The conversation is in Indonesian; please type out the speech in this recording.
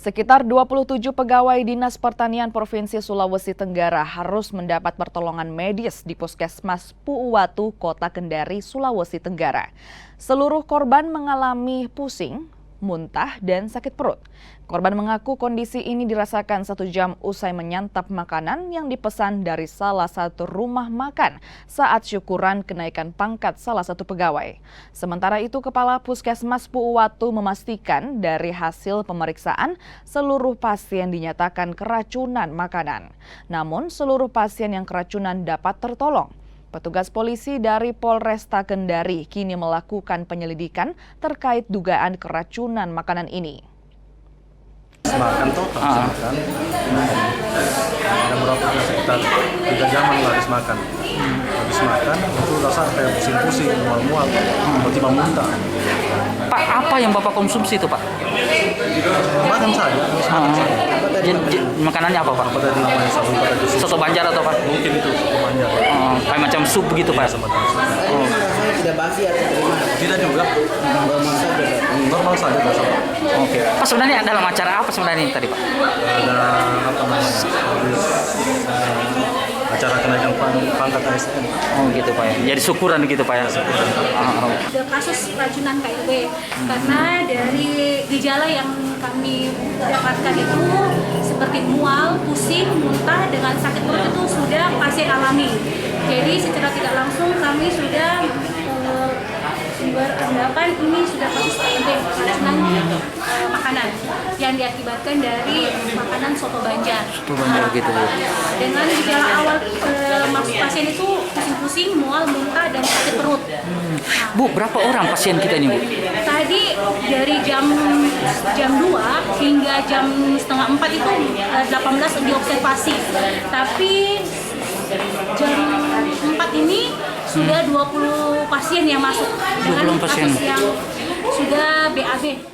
Sekitar 27 pegawai Dinas Pertanian Provinsi Sulawesi Tenggara harus mendapat pertolongan medis di Puskesmas Puuwatu, Kota Kendari, Sulawesi Tenggara. Seluruh korban mengalami pusing, muntah, dan sakit perut. Korban mengaku kondisi ini dirasakan 1 jam usai menyantap makanan yang dipesan dari salah satu rumah makan saat syukuran kenaikan pangkat salah satu pegawai. Sementara itu, Kepala Puskesmas Puuwatu memastikan dari hasil pemeriksaan seluruh pasien dinyatakan keracunan makanan. Namun, seluruh pasien yang keracunan dapat tertolong. Petugas polisi dari Polresta Kendari kini melakukan penyelidikan terkait dugaan keracunan makanan ini. Makan tuh habis makan, ada berapa sekitar 3 jaman lah habis makan. Habis makan itu rasa kayak pusing-pusing, mual-mual, tiba-tiba muntah. Pak, apa yang Bapak konsumsi itu, Pak? Makan saja, habis makan saja. Makanannya apa, Pak? Apa tadi namanya Soto Banjar atau apa? Mungkin itu soto Banjar. Kayak macam sup begitu, Pak? Tidak basi atau bagaimana? Tidak juga. Normal saja. Normal saja biasa. Oke. Pak, sebenarnya dalam acara apa sebenarnya tadi, Pak? Ada apa namanya? Habis acara kenaikan pangkat ASN. Oh gitu, Pak ya. Jadi syukuran gitu, Pak ya. Ada kasus keracunan KIW karena dari gejala yang kami dapatkan itu seperti mual, pusing, muntah dengan sakit perut itu sudah pasien alami. Jadi secara tidak langsung kami sudah beranggapan ini sudah kasus KIW, keracunan makanan yang diakibatkan dari makanan soto Banjar. Soto Banjar gitu, Bu. Dengan gejala awal pasien itu pusing-pusing, mual, muntah, dan sakit perut. Bu, berapa orang pasien kita ini, Bu? Tadi dari jam 2 hingga jam setengah 4 itu 18 diobservasi. Tapi jam 4 ini sudah 20 pasien yang masuk dengan 20 pasien. kasus yang sudah BAB.